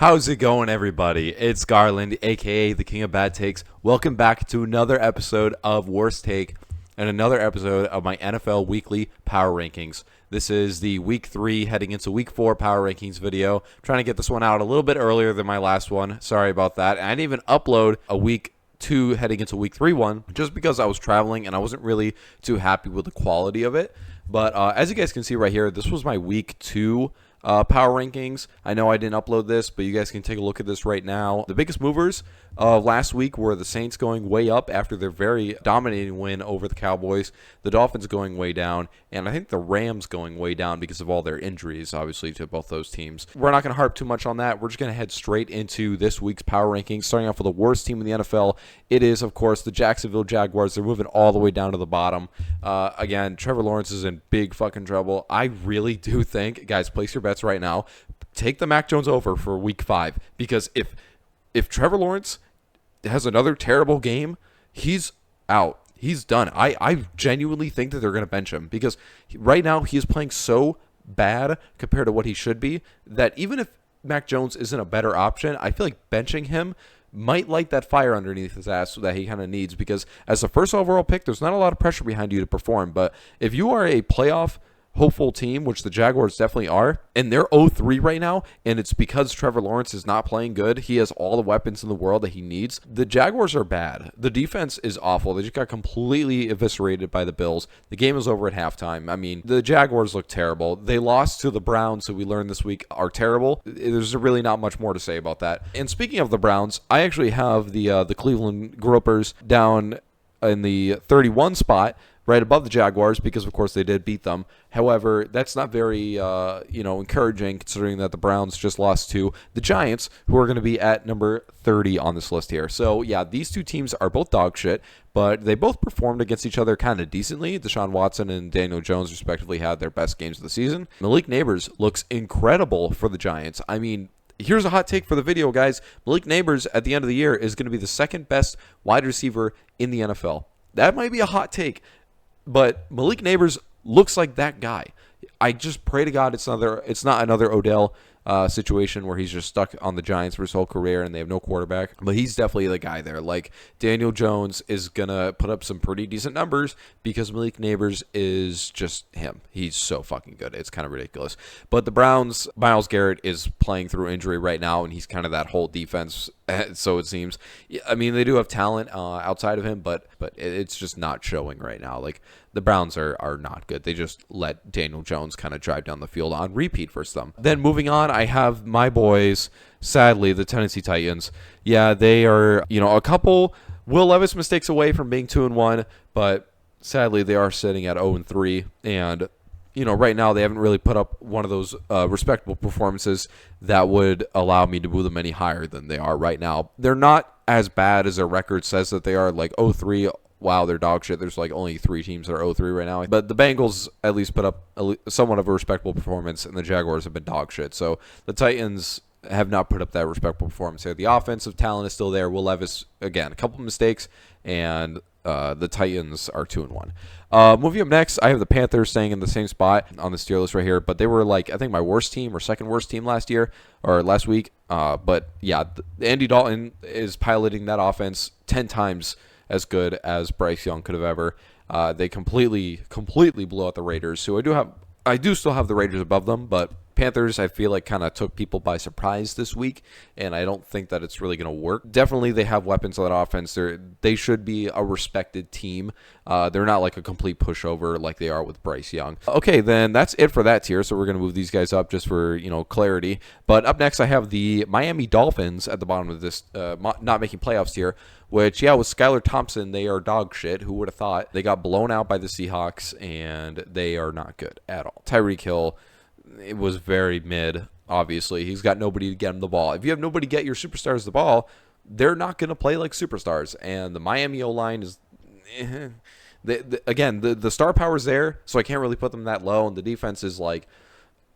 How's it going, everybody? It's Garland, aka the King of Bad Takes. Welcome back to another episode of Worst Take and another episode of my NFL Weekly Power Rankings. This is the Week 3 heading into Week 4 Power Rankings video. I'm trying to get this one out a little bit earlier than my last one. Sorry about that. And I didn't even upload a Week 2 heading into Week 3 one just because I was traveling and I wasn't really too happy with the quality of it. But as you guys can see right here, this was my Week 2 power rankings. I know I didn't upload this, but you guys can take a look at this right now. The biggest movers last week were the Saints going way up after their very dominating win over the Cowboys, the Dolphins going way down, and I think the Rams going way down because of all their injuries, obviously, to both those teams. We're not going to harp too much on that. We're just going to head straight into this week's power rankings, starting off with the worst team in the NFL. It is, of course, the Jacksonville Jaguars. They're moving all the way down to the bottom. Again, Trevor Lawrence is in big fucking trouble. I really do think, guys, place your bets right now. Take the Mac Jones over for Week 5, because if Trevor Lawrence has another terrible game, he's out. He's done. I genuinely think that they're going to bench him because right now he is playing so bad compared to what he should be that even if Mac Jones isn't a better option, I feel like benching him might light that fire underneath his ass that he kind of needs, because as a first overall pick, there's not a lot of pressure behind you to perform. But if you are a playoff hopeful team, which the Jaguars definitely are, and they're 0-3 right now, and it's because Trevor Lawrence is not playing good. He has all the weapons in the world that he needs. The Jaguars are bad. The defense is awful. They just got completely eviscerated by the Bills. The game is over at halftime. I mean, the Jaguars look terrible. They lost to the Browns, who we learned this week are terrible. There's really not much more to say about that. And speaking of the Browns, I actually have the Cleveland Gropers down in the 31 spot, right above the Jaguars, because of course they did beat them. However, that's not very encouraging, considering that the Browns just lost to the Giants, who are going to be at number 30 on this list here. So yeah, these two teams are both dog shit, but they both performed against each other kind of decently. Deshaun Watson and Daniel Jones respectively had their best games of the season. Malik Nabers looks incredible for the Giants. I mean, here's a hot take for the video, guys. Malik Nabers at the end of the year is going to be the second best wide receiver in the NFL. That might be a hot take, but Malik Nabers looks like that guy. I just pray to God it's not another Odell situation where he's just stuck on the Giants for his whole career and they have no quarterback. But he's definitely the guy there. Like, Daniel Jones is going to put up some pretty decent numbers because Malik Nabers is just him. He's so fucking good. It's kind of ridiculous. But the Browns, Myles Garrett is playing through injury right now, and he's kind of that whole defense, so it seems. I mean, they do have talent outside of him, but it's just not showing right now. Like, the Browns are not good. They just let Daniel Jones kind of drive down the field on repeat for them. Then moving on, I have my boys, sadly, the Tennessee Titans. Yeah, they are, a couple Will Levis mistakes away from being 2-1, but sadly they are sitting at 0-3, and right now they haven't really put up one of those respectable performances that would allow me to boo them any higher than they are right now. They're not as bad as their record says that they are, like 0-3. Wow, they're dog shit. There's like only 3 teams that are 0-3 right now. But the Bengals at least put up somewhat of a respectable performance, and the Jaguars have been dog shit. So the Titans have not put up that respectable performance here. The offensive talent is still there. Will Levis, again, a couple mistakes, and the Titans are 2-1. Moving up next, I have the Panthers staying in the same spot on the Steelers list right here, but they were I think my worst team or second worst team last week. But yeah, Andy Dalton is piloting that offense 10 times as good as Bryce Young could have ever. They completely blew out the Raiders, who I do still have the Raiders above them, but Panthers, I feel like, kind of took people by surprise this week, and I don't think that it's really going to work. Definitely, they have weapons on that offense. They should be a respected team. They're not like a complete pushover like they are with Bryce Young. Okay, then that's it for that tier, so we're going to move these guys up just for, clarity. But up next, I have the Miami Dolphins at the bottom of this not making playoffs tier, which, yeah, with Skylar Thompson, they are dog shit. Who would have thought? They got blown out by the Seahawks, and they are not good at all. Tyreek Hill, it was very mid, obviously. He's got nobody to get him the ball. If you have nobody to get your superstars the ball, they're not going to play like superstars. And the Miami O-line is... Again, the star power's there, so I can't really put them that low. And the defense is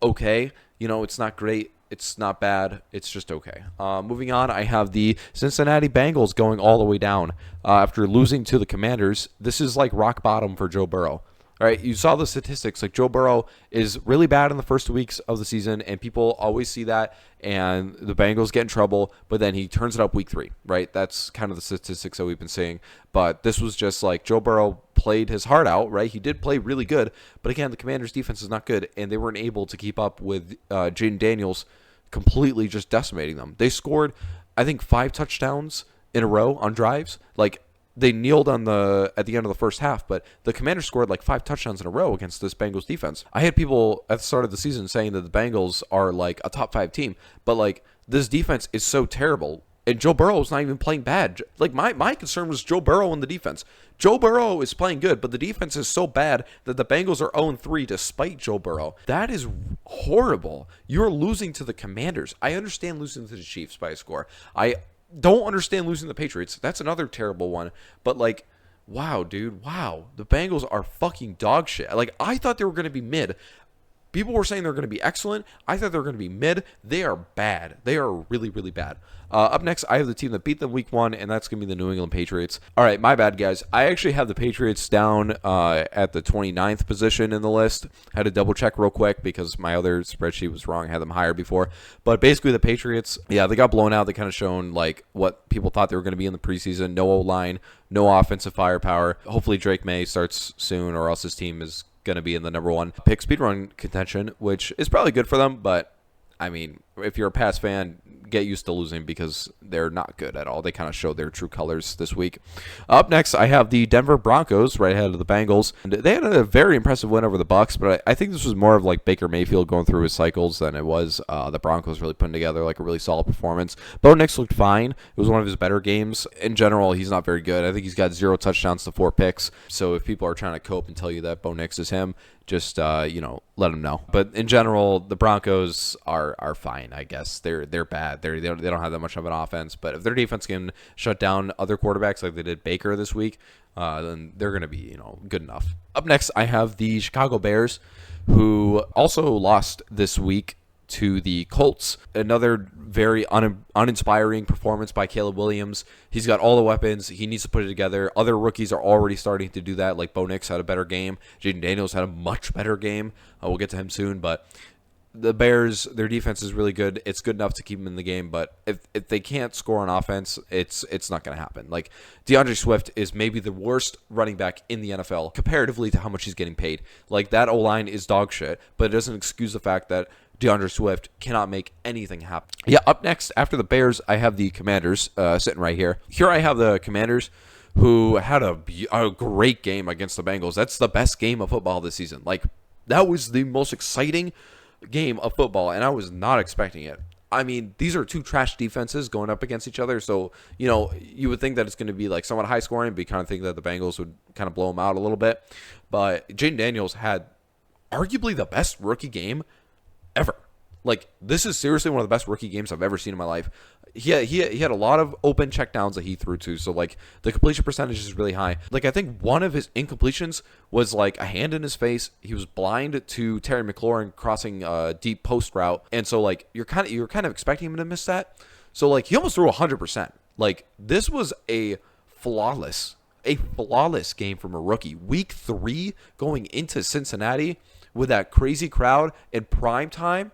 okay. It's not great. It's not bad. It's just okay. Moving on, I have the Cincinnati Bengals going all the way down after losing to the Commanders. This is like rock bottom for Joe Burrow. All right, you saw the statistics. Like Joe Burrow is really bad in the first 2 weeks of the season, and people always see that, and the Bengals get in trouble. But then he turns it up week 3, right? That's kind of the statistics that we've been seeing. But this was just like Joe Burrow played his heart out, right? He did play really good, but again, the Commanders' defense is not good, and they weren't able to keep up with Jaden Daniels completely just decimating them. They scored, I think, 5 touchdowns in a row on drives. Like, they kneeled at the end of the first half, but the Commanders scored like 5 touchdowns in a row against this Bengals defense. I had people at the start of the season saying that the Bengals are like a top 5 team, but like this defense is so terrible, and Joe Burrow is not even playing bad. Like my concern was Joe Burrow and the defense. Joe Burrow is playing good, but the defense is so bad that the Bengals are 0-3 despite Joe Burrow. That is horrible. You're losing to the Commanders. I understand losing to the Chiefs by a score. I don't understand losing the Patriots. That's another terrible one. But like, wow, dude, wow. The Bengals are fucking dog shit. Like, I thought they were going to be mid. People were saying they're going to be excellent. I thought they were going to be mid. They are bad. They are really, really bad. Up next, I have the team that beat them week 1, and that's going to be the New England Patriots. All right, my bad, guys. I actually have the Patriots down at the 29th position in the list. Had to double check real quick because my other spreadsheet was wrong. I had them higher before. But basically, the Patriots, yeah, they got blown out. They kind of shown like what people thought they were going to be in the preseason. No O-line, no offensive firepower. Hopefully, Drake May starts soon, or else his team is going to be in the number 1 pick speedrun contention, which is probably good for them. But I mean, if you're a Pats fan, get used to losing because they're not good at all. They kind of showed their true colors this week. Up next, I have the Denver Broncos right ahead of the Bengals. And they had a very impressive win over the Bucs, but I think this was more of like Baker Mayfield going through his cycles than it was the Broncos really putting together like a really solid performance. Bo Nix looked fine. It was one of his better games. In general, he's not very good. I think he's got 0 touchdowns to 4 picks. So if people are trying to cope and tell you that Bo Nix is him, just let them know. But in general, the Broncos are fine, I guess. They're bad. They don't have that much of an offense. But if their defense can shut down other quarterbacks like they did Baker this week, then they're going to be good enough. Up next, I have the Chicago Bears, who also lost this week to the Colts. Another very uninspiring performance by Caleb Williams. He's got all the weapons. He needs to put it together. Other rookies are already starting to do that. Like Bo Nix had a better game. Jaden Daniels had a much better game. We'll get to him soon. But the Bears, their defense is really good. It's good enough to keep them in the game. But if they can't score on offense, it's not going to happen. Like DeAndre Swift is maybe the worst running back in the NFL comparatively to how much he's getting paid. Like that O-line is dog shit. But it doesn't excuse the fact that DeAndre Swift cannot make anything happen. Yeah, up next, after the Bears, I have the Commanders sitting right here. Here I have the Commanders, who had a great game against the Bengals. That's the best game of football this season. Like, that was the most exciting game of football, and I was not expecting it. I mean, these are 2 trash defenses going up against each other, so, you would think that it's going to be, like, somewhat high scoring, but you kind of think that the Bengals would kind of blow them out a little bit. But Jaden Daniels had arguably the best rookie game ever. Like, this is seriously one of the best rookie games I've ever seen in my life. He had a lot of open checkdowns that he threw to, so like the completion percentage is really high. Like, I think one of his incompletions was like a hand in his face. He was blind to Terry McLaurin crossing a deep post route, and so like you're kind of expecting him to miss that. So like he almost threw 100%. Like, this was a flawless game from a rookie. Week 3 going into Cincinnati with that crazy crowd in prime time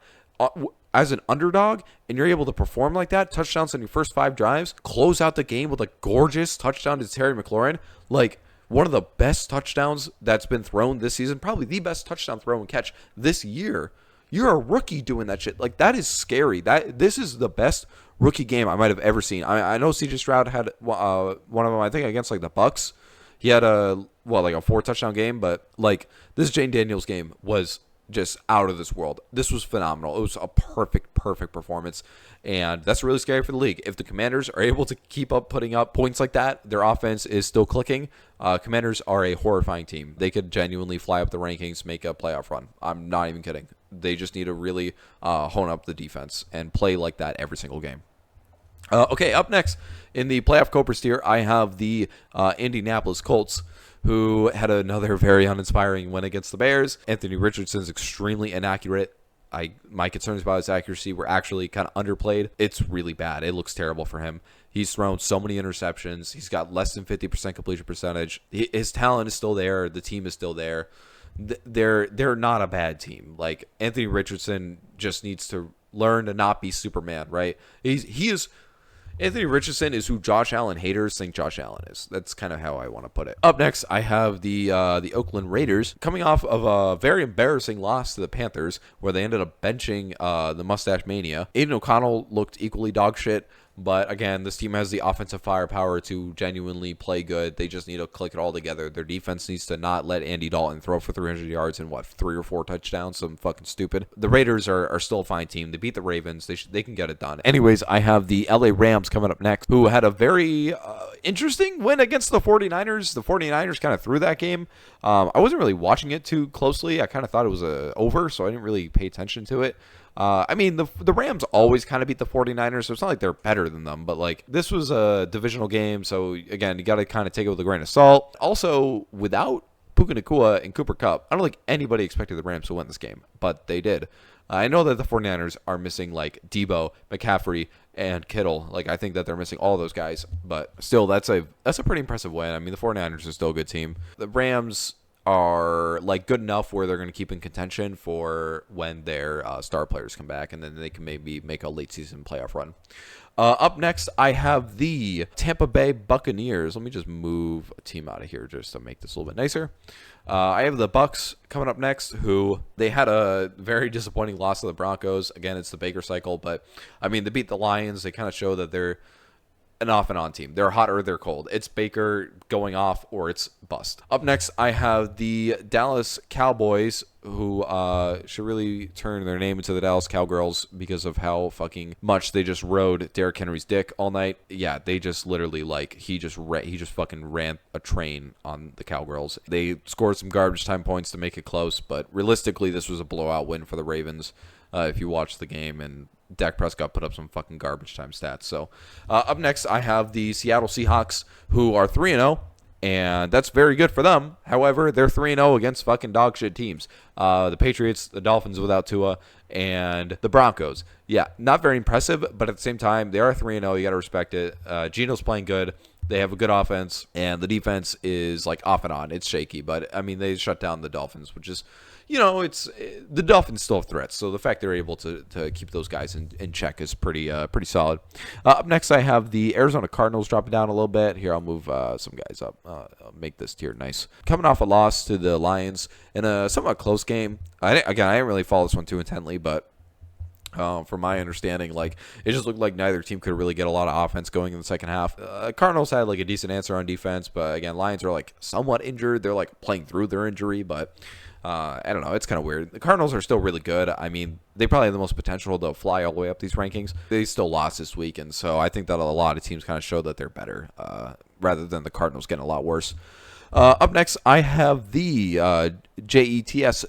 as an underdog, and you're able to perform like that, touchdowns on your first 5 drives, close out the game with a gorgeous touchdown to Terry McLaurin, like one of the best touchdowns that's been thrown this season, probably the best touchdown throw and catch this year. You're a rookie doing that shit. Like, that is scary. This is the best rookie game I might have ever seen. I know CJ Stroud had one of them, I think, against like the Bucks. He had a 4 touchdown game, but like this Jaden Daniels game was just out of this world. This was phenomenal. It was a perfect performance, and that's really scary for the league. If the Commanders are able to keep up putting up points like that, their offense is still clicking. Commanders are a horrifying team. They could genuinely fly up the rankings, make a playoff run. I'm not even kidding. They just need to really hone up the defense and play like that every single game. Okay, up next in the playoff Cobra steer, I have the Indianapolis Colts, who had another very uninspiring win against the Bears. Anthony Richardson's extremely inaccurate. My concerns about his accuracy were actually kind of underplayed. It's really bad. It looks terrible for him. He's thrown so many interceptions. He's got less than 50% completion percentage. His talent is still there. The team is still there. they're not a bad team. Like Anthony Richardson just needs to learn to not be Superman, right? He is Anthony Richardson is who Josh Allen haters think Josh Allen is. That's kind of how I want to put it. Up next, I have the Oakland Raiders coming off of a very embarrassing loss to the Panthers, where they ended up benching the Mustache Mania. Aiden O'Connell looked equally dog shit. But again, this team has the offensive firepower to genuinely play good. They just need to click it all together. Their defense needs to not let Andy Dalton throw for 300 yards and 3 or 4 touchdowns. Something fucking stupid. The Raiders are still a fine team. They beat the Ravens. They can get it done. Anyways, I have the LA Rams coming up next, who had a very interesting win against the 49ers. The 49ers kind of threw that game. I wasn't really watching it too closely. I kind of thought it was over, so I didn't really pay attention to it. I mean, the Rams always kind of beat the 49ers, so it's not like they're better than them. But, like, this was a divisional game, so, again, you got to kind of take it with a grain of salt. Also, without Puka Nacua and Cooper Kupp, I don't think anybody expected the Rams to win this game, but they did. I know that the 49ers are missing, like, Debo, McCaffrey, and Kittle. Like, I think that they're missing all those guys, but still, that's a pretty impressive win. I mean, the 49ers are still a good team. The Rams are like good enough where they're going to keep in contention for when their star players come back, and then they can maybe make a late season playoff run. Up next, I have the Tampa Bay Buccaneers. Let me just move a team out of here just to make this a little bit nicer. I have the Bucs coming up next, who they had a very disappointing loss to the Broncos. Again, it's the Baker cycle, but I mean, they beat the Lions. They kind of show that they're an off and on team. They're hot or they're cold. It's Baker going off or it's bust. Up next, I have the Dallas Cowboys, who should really turn their name into the Dallas Cowgirls because of how fucking much they just rode Derrick Henry's dick all night. Yeah, they just literally, like, he just fucking ran a train on the Cowgirls. They scored some garbage time points to make it close, but realistically, this was a blowout win for the Ravens. If you watch the game, and Dak Prescott put up some fucking garbage time stats. So up next, I have the Seattle Seahawks, who are 3-0, and that's very good for them. However, they're 3-0 against fucking dog shit teams. The Patriots, the Dolphins without Tua, and the Broncos. Yeah, not very impressive, but at the same time, they are 3-0. You got to respect it. Geno's playing good. They have a good offense, and the defense is like off and on. It's shaky, but I mean, they shut down the Dolphins, which is, you know, it's the Dolphins still have threats. So the fact they're able to keep those guys in check is pretty solid. Up next, I have the Arizona Cardinals dropping down a little bit. Here, I'll move some guys up. I'll make this tier nice. Coming off a loss to the Lions in a somewhat close game. I didn't really follow this one too intently, but from my understanding, like, it just looked like neither team could really get a lot of offense going in the second half. Cardinals had like a decent answer on defense, but again, Lions are like somewhat injured. They're like playing through their injury, but I don't know. It's kind of weird. The Cardinals are still really good. I mean, they probably have the most potential to fly all the way up these rankings. They still lost this week, and so I think that a lot of teams kind of show that they're better rather than the Cardinals getting a lot worse. Up next, I have the Jets.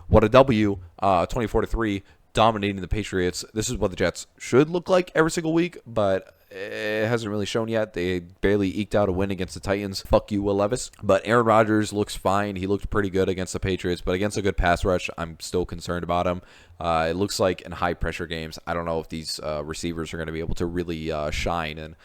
What a W, 24-3. Dominating the Patriots. This is what the Jets should look like every single week, but it hasn't really shown yet. They barely eked out a win against the Titans. Fuck you, Will Levis. But Aaron Rodgers looks fine. He looked pretty good against the Patriots, but against a good pass rush, I'm still concerned about him. It looks like in high-pressure games, I don't know if these receivers are going to be able to really shine and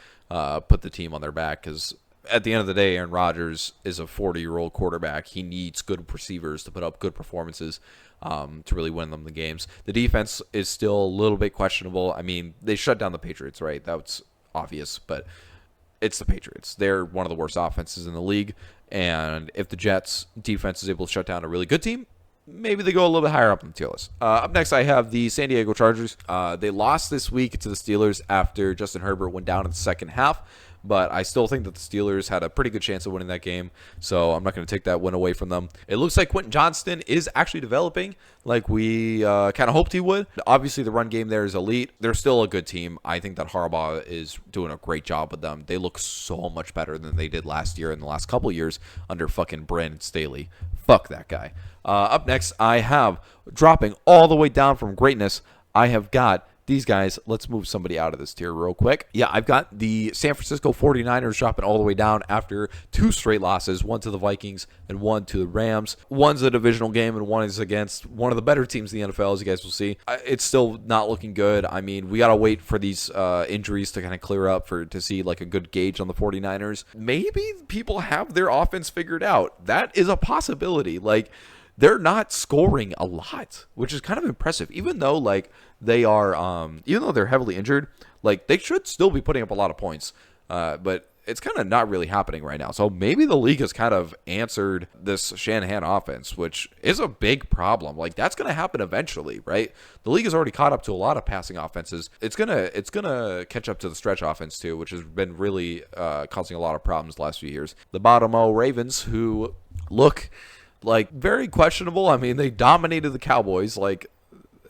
put the team on their back, because at the end of the day, Aaron Rodgers is a 40-year-old quarterback. He needs good receivers to put up good performances to really win them the games. The defense is still a little bit questionable. I mean, they shut down the Patriots, right? That's obvious, but it's the Patriots. They're one of the worst offenses in the league, and if the Jets' defense is able to shut down a really good team, maybe they go a little bit higher up on the tier list. Up next, I have the San Diego Chargers. They lost this week to the Steelers after Justin Herbert went down in the second half, but I still think that the Steelers had a pretty good chance of winning that game, so I'm not going to take that win away from them. It looks like Quentin Johnston is actually developing like we kind of hoped he would. Obviously, the run game there is elite. They're still a good team. I think that Harbaugh is doing a great job with them. They look so much better than they did last year and the last couple years under fucking Brandon Staley. Fuck that guy. Up next, I have, dropping all the way down from greatness, I have got these guys, let's move somebody out of this tier real quick. Yeah, I've got the San Francisco 49ers dropping all the way down after 2 straight losses, one to the Vikings and one to the Rams. One's a divisional game and one is against one of the better teams in the NFL, as you guys will see. It's still not looking good. I mean, we got to wait for these injuries to kind of clear up to see like a good gauge on the 49ers. Maybe people have their offense figured out. That is a possibility. Like, they're not scoring a lot, which is kind of impressive. Even though like they are, even though they're heavily injured, like they should still be putting up a lot of points. But it's kind of not really happening right now. So maybe the league has kind of answered this Shanahan offense, which is a big problem. Like that's going to happen eventually, right? The league has already caught up to a lot of passing offenses. It's gonna catch up to the stretch offense too, which has been really causing a lot of problems the last few years. The bottom Ravens, who look like very questionable. I mean, they dominated the Cowboys. Like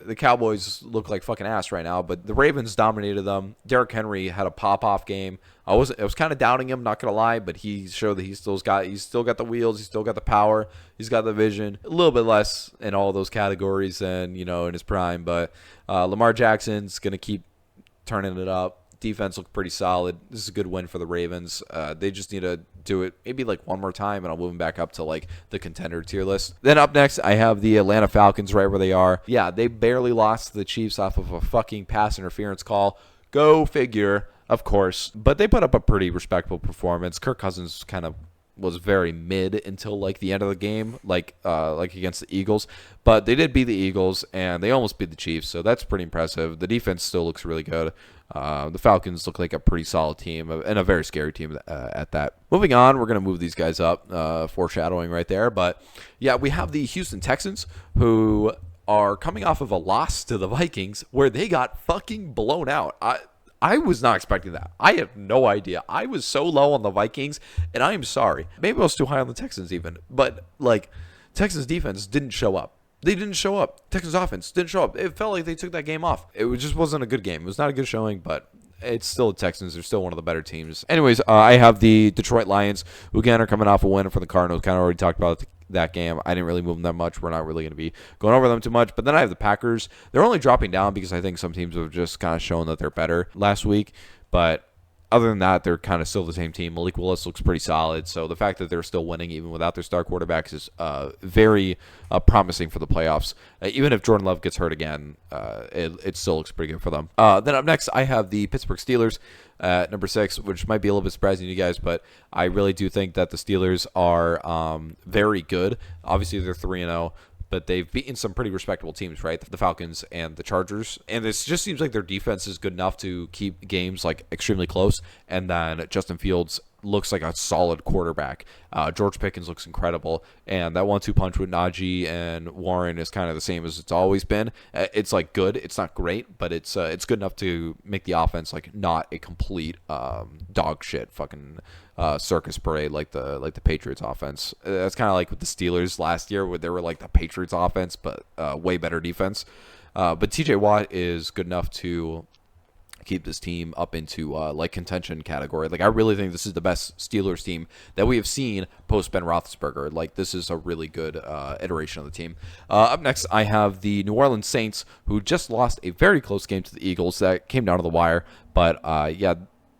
the Cowboys look like fucking ass right now, but the Ravens dominated them. Derrick Henry had a pop-off game. I was kind of doubting him, not gonna lie, but he showed that he's still got the wheels, he's still got the power, he's got the vision. A little bit less in all those categories than in his prime, but Lamar Jackson's gonna keep turning it up. Defense looked pretty solid. This is a good win for the Ravens. They just need to do it maybe like one more time, and I'll move them back up to like the contender tier list. Then up next, I have the Atlanta Falcons right where they are. Yeah, they barely lost to the Chiefs off of a fucking pass interference call. Go figure, of course. But they put up a pretty respectable performance. Kirk Cousins kind of was very mid until like the end of the game, like against the Eagles. But they did beat the Eagles, and they almost beat the Chiefs, so that's pretty impressive. The defense still looks really good. The Falcons look like a pretty solid team and a very scary team at that. Moving on, we're going to move these guys up, foreshadowing right there. But, yeah, we have the Houston Texans, who are coming off of a loss to the Vikings where they got fucking blown out. I was not expecting that. I have no idea. I was so low on the Vikings, and I am sorry. Maybe I was too high on the Texans even. But, like, Texans defense didn't show up. They didn't show up. Texans offense didn't show up. It felt like they took that game off. It just wasn't a good game. It was not a good showing, but it's still the Texans. They're still one of the better teams. Anyways, I have the Detroit Lions, who again are coming off a win for the Cardinals. Kind of already talked about that game. I didn't really move them that much. We're not really going to be going over them too much. But then I have the Packers. They're only dropping down because I think some teams have just kind of shown that they're better last week. But other than that, they're kind of still the same team. Malik Willis looks pretty solid. So the fact that they're still winning even without their star quarterbacks is very promising for the playoffs. Even if Jordan Love gets hurt again, it still looks pretty good for them. Then up next, I have the Pittsburgh Steelers at number 6, which might be a little bit surprising to you guys, but I really do think that the Steelers are very good. Obviously, they're 3-0. But they've beaten some pretty respectable teams, right? The Falcons and the Chargers. And it just seems like their defense is good enough to keep games like extremely close. And then Justin Fields looks like a solid quarterback. George Pickens looks incredible. And that 1-2 punch with Najee and Warren is kind of the same as it's always been. It's like good. It's not great, but it's good enough to make the offense like not a complete dog shit fucking circus parade like the Patriots offense. That's kind of like with the Steelers last year where they were like the Patriots offense, but way better defense. But TJ Watt is good enough to keep this team up into like contention category. Like I really think this is the best Steelers team that we have seen post Ben Roethlisberger. Like this is a really good iteration of the team. Up next, I have the New Orleans Saints, who just lost a very close game to the Eagles that came down to the wire. But yeah,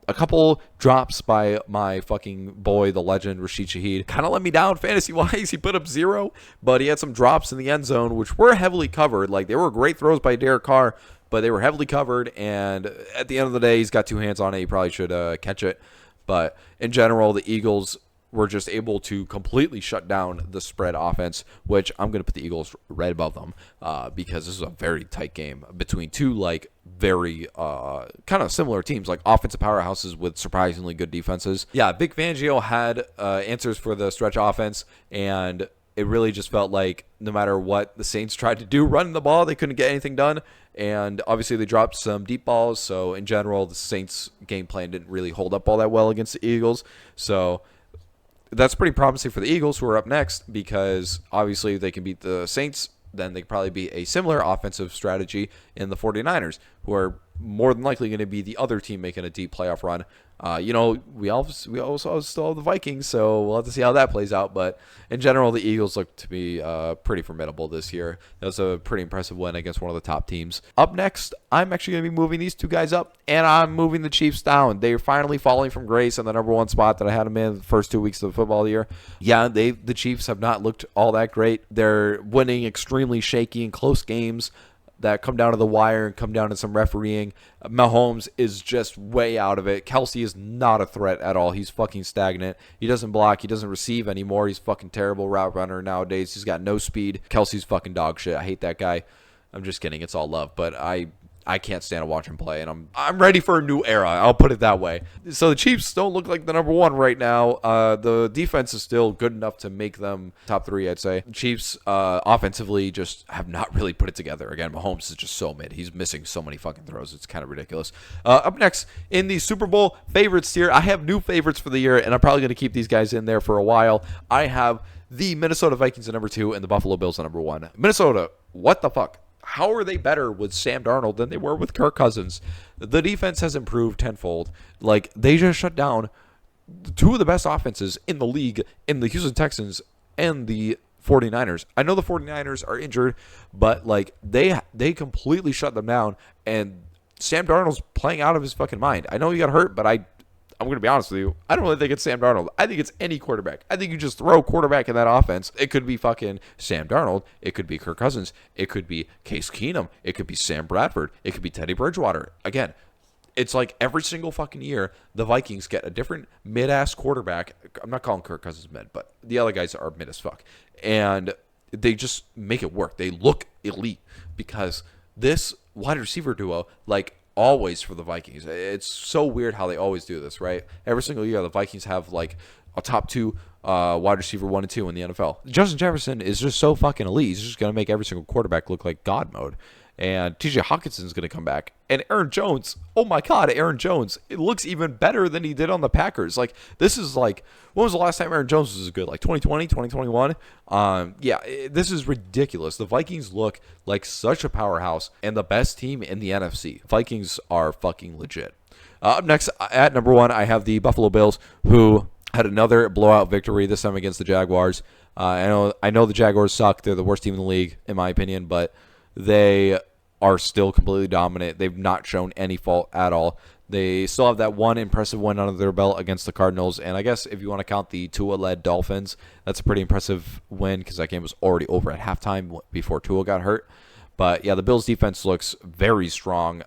a couple drops by my fucking boy, the legend, Rashid Shaheed. Kind of let me down fantasy-wise. He put up 0, but he had some drops in the end zone, which were heavily covered. Like, they were great throws by Derek Carr, but they were heavily covered, and at the end of the day, he's got 2 hands on it. He probably should catch it. But in general, the Eagles were just able to completely shut down the spread offense, which I'm going to put the Eagles right above them because this is a very tight game between two like very kind of similar teams, like offensive powerhouses with surprisingly good defenses. Yeah, Vic Fangio had answers for the stretch offense, and it really just felt like no matter what the Saints tried to do running the ball, they couldn't get anything done. And obviously they dropped some deep balls, so in general, the Saints' game plan didn't really hold up all that well against the Eagles. So that's pretty promising for the Eagles, who are up next, because obviously they can beat the Saints. Then they could probably be a similar offensive strategy in the 49ers, who are more than likely going to be the other team making a deep playoff run. We also still have the Vikings, so we'll have to see how that plays out. But in general, the Eagles look to be pretty formidable this year. That was a pretty impressive win against one of the top teams. Up next, I'm actually going to be moving these two guys up, and I'm moving the Chiefs down. They're finally falling from grace on the number one spot that I had them in the first 2 weeks of the football year. Yeah, the Chiefs have not looked all that great. They're winning extremely shaky and close games that come down to the wire and come down to some refereeing. Mahomes is just way out of it. Kelsey is not a threat at all. He's fucking stagnant. He doesn't block. He doesn't receive anymore. He's fucking terrible route runner nowadays. He's got no speed. Kelsey's fucking dog shit. I hate that guy. I'm just kidding. It's all love. But I can't stand to watch him play, and I'm ready for a new era. I'll put it that way. So the Chiefs don't look like the number one right now. The defense is still good enough to make them top three, I'd say. Chiefs offensively just have not really put it together. Again, Mahomes is just so mid. He's missing so many fucking throws. It's kind of ridiculous. Up next in the Super Bowl favorites tier, I have new favorites for the year, and I'm probably going to keep these guys in there for a while. I have the Minnesota Vikings at number 2 and the Buffalo Bills at number 1. Minnesota, what the fuck? How are they better with Sam Darnold than they were with Kirk Cousins? The defense has improved tenfold. Like, they just shut down two of the best offenses in the league in the Houston Texans and the 49ers. I know the 49ers are injured, but, like, they completely shut them down, and Sam Darnold's playing out of his fucking mind. I know he got hurt, but I'm going to be honest with you. I don't really think it's Sam Darnold. I think it's any quarterback. I think you just throw a quarterback in that offense. It could be fucking Sam Darnold. It could be Kirk Cousins. It could be Case Keenum. It could be Sam Bradford. It could be Teddy Bridgewater. Again, it's like every single fucking year, the Vikings get a different mid-ass quarterback. I'm not calling Kirk Cousins mid, but the other guys are mid as fuck. And they just make it work. They look elite because this wide receiver duo, like, always for the Vikings. It's so weird how they always do this, right? Every single year, the Vikings have like a top 2 wide receiver 1 and 2 in the NFL. Justin Jefferson is just so fucking elite. He's just going to make every single quarterback look like God mode. And TJ Hawkinson's going to come back. And Aaron Jones, oh my God, Aaron Jones, it looks even better than he did on the Packers. Like, this is like, when was the last time Aaron Jones was good? Like 2020, 2021? This is ridiculous. The Vikings look like such a powerhouse and the best team in the NFC. Vikings are fucking legit. Up next, at number 1, I have the Buffalo Bills, who had another blowout victory, this time against the Jaguars. I know the Jaguars suck. They're the worst team in the league, in my opinion, but they are still completely dominant. They've not shown any fault at all. They still have that one impressive win under their belt against the Cardinals. And I guess if you want to count the Tua-led Dolphins, that's a pretty impressive win because that game was already over at halftime before Tua got hurt. But, yeah, the Bills' defense looks very strong.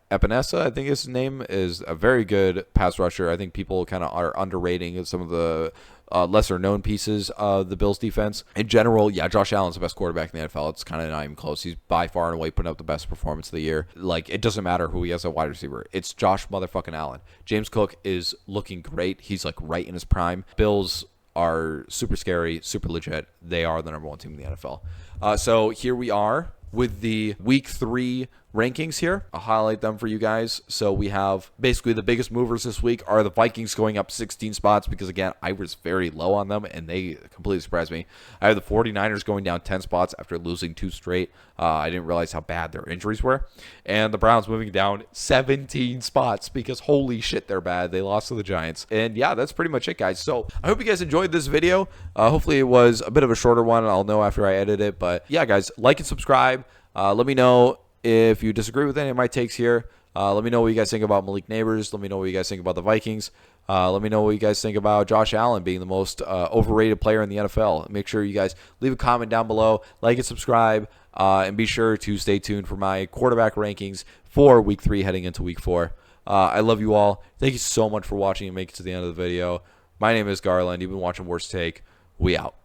Epinesa, I think his name, is a very good pass rusher. I think people kind of are underrating some of the lesser-known pieces of the Bills' defense. In general, yeah, Josh Allen's the best quarterback in the NFL. It's kind of not even close. He's by far and away putting up the best performance of the year. Like, it doesn't matter who he has a wide receiver. It's Josh motherfucking Allen. James Cook is looking great. He's, like, right in his prime. Bills are super scary, super legit. They are the number 1 team in the NFL. So here we are with the Week 3 rankings here. I'll highlight them for you guys. So we have basically the biggest movers this week are the Vikings going up 16 spots because, again, I was very low on them and they completely surprised me. I have the 49ers going down 10 spots after losing 2 straight. I didn't realize how bad their injuries were. And the Browns moving down 17 spots because holy shit, they're bad. They lost to the Giants. And yeah, that's pretty much it, guys. So I hope you guys enjoyed this video. Hopefully it was a bit of a shorter one. I'll know after I edit it. But yeah, guys, like and subscribe. Let me know if you disagree with any of my takes here. Let me know what you guys think about Malik Neighbors. Let me know what you guys think about the Vikings. Let me know what you guys think about Josh Allen being the most overrated player in the NFL. Make sure you guys leave a comment down below, like and subscribe, and be sure to stay tuned for my quarterback rankings for Week 3 heading into Week 4. I love you all. Thank you so much for watching and making it to the end of the video. My name is Garland. You've been watching Worst Take. We out.